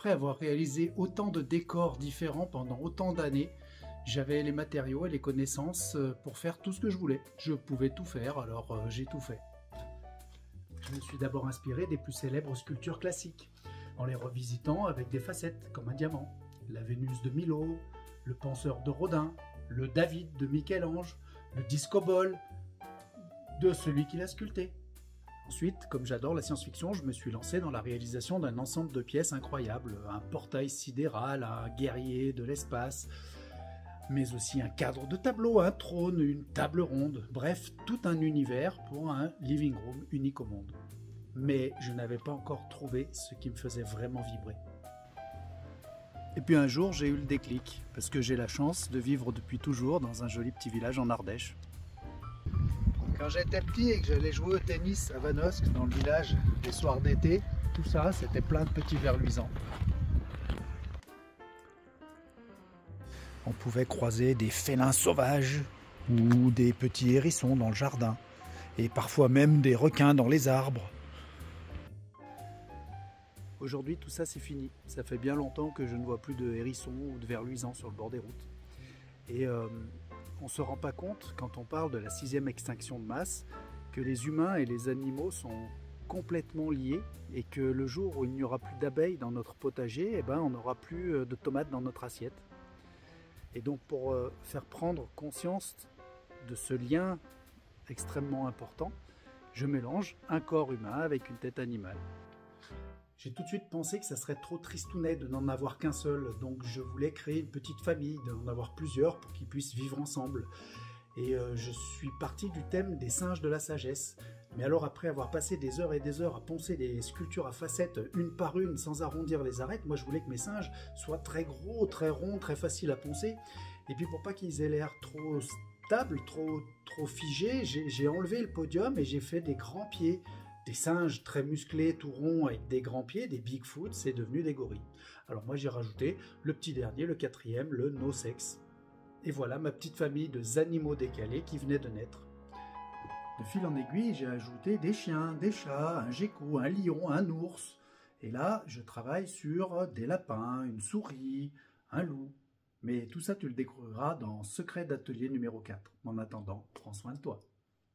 après avoir réalisé autant de décors différents pendant autant d'années, j'avais les matériaux et les connaissances pour faire tout ce que je voulais. Je pouvais tout faire, alors j'ai tout fait. Je me suis d'abord inspiré des plus célèbres sculptures classiques, en les revisitant avec des facettes, comme un diamant. La Vénus de Milo, le Penseur de Rodin, le David de Michel-Ange, le disco-ball de celui qui l'a sculpté. Ensuite, comme j'adore la science-fiction, je me suis lancé dans la réalisation d'un ensemble de pièces incroyables, un portail sidéral, un guerrier de l'espace, mais aussi un cadre de tableau, un trône, une table ronde, bref, tout un univers pour un living room unique au monde. Mais je n'avais pas encore trouvé ce qui me faisait vraiment vibrer. Et puis un jour, j'ai eu le déclic, parce que j'ai la chance de vivre depuis toujours dans un joli petit village en Ardèche. Quand j'étais petit et que j'allais jouer au tennis à Vanosque, dans le village, les soirs d'été, tout ça, c'était plein de petits vers luisants. On pouvait croiser des félins sauvages ou des petits hérissons dans le jardin, et parfois même des requins dans les arbres. Aujourd'hui, tout ça, c'est fini. Ça fait bien longtemps que je ne vois plus de hérissons ou de vers luisants sur le bord des routes. Et on ne se rend pas compte, quand on parle de la 6e extinction de masse, que les humains et les animaux sont complètement liés et que le jour où il n'y aura plus d'abeilles dans notre potager, eh ben, on n'aura plus de tomates dans notre assiette. Et donc pour faire prendre conscience de ce lien extrêmement important, je mélange un corps humain avec une tête animale. J'ai tout de suite pensé que ça serait trop tristounet de n'en avoir qu'un seul, donc je voulais créer une petite famille, d'en avoir plusieurs pour qu'ils puissent vivre ensemble. Et je suis parti du thème des singes de la sagesse. Mais alors après avoir passé des heures et des heures à poncer des sculptures à facettes une par une sans arrondir les arêtes, moi je voulais que mes singes soient très gros, très ronds, très faciles à poncer. Et puis pour pas qu'ils aient l'air trop stables, trop figés, j'ai enlevé le podium et j'ai fait des grands pieds. Des singes très musclés, tout ronds, avec des grands pieds, des Bigfoot, c'est devenu des gorilles. Alors moi j'ai rajouté le petit dernier, le 4e, le no sex. Et voilà ma petite famille de animaux décalés qui venait de naître. De fil en aiguille, j'ai ajouté des chiens, des chats, un gecko, un lion, un ours. Et là, je travaille sur des lapins, une souris, un loup. Mais tout ça, tu le découvriras dans Secret d'atelier numéro 4. En attendant, prends soin de toi.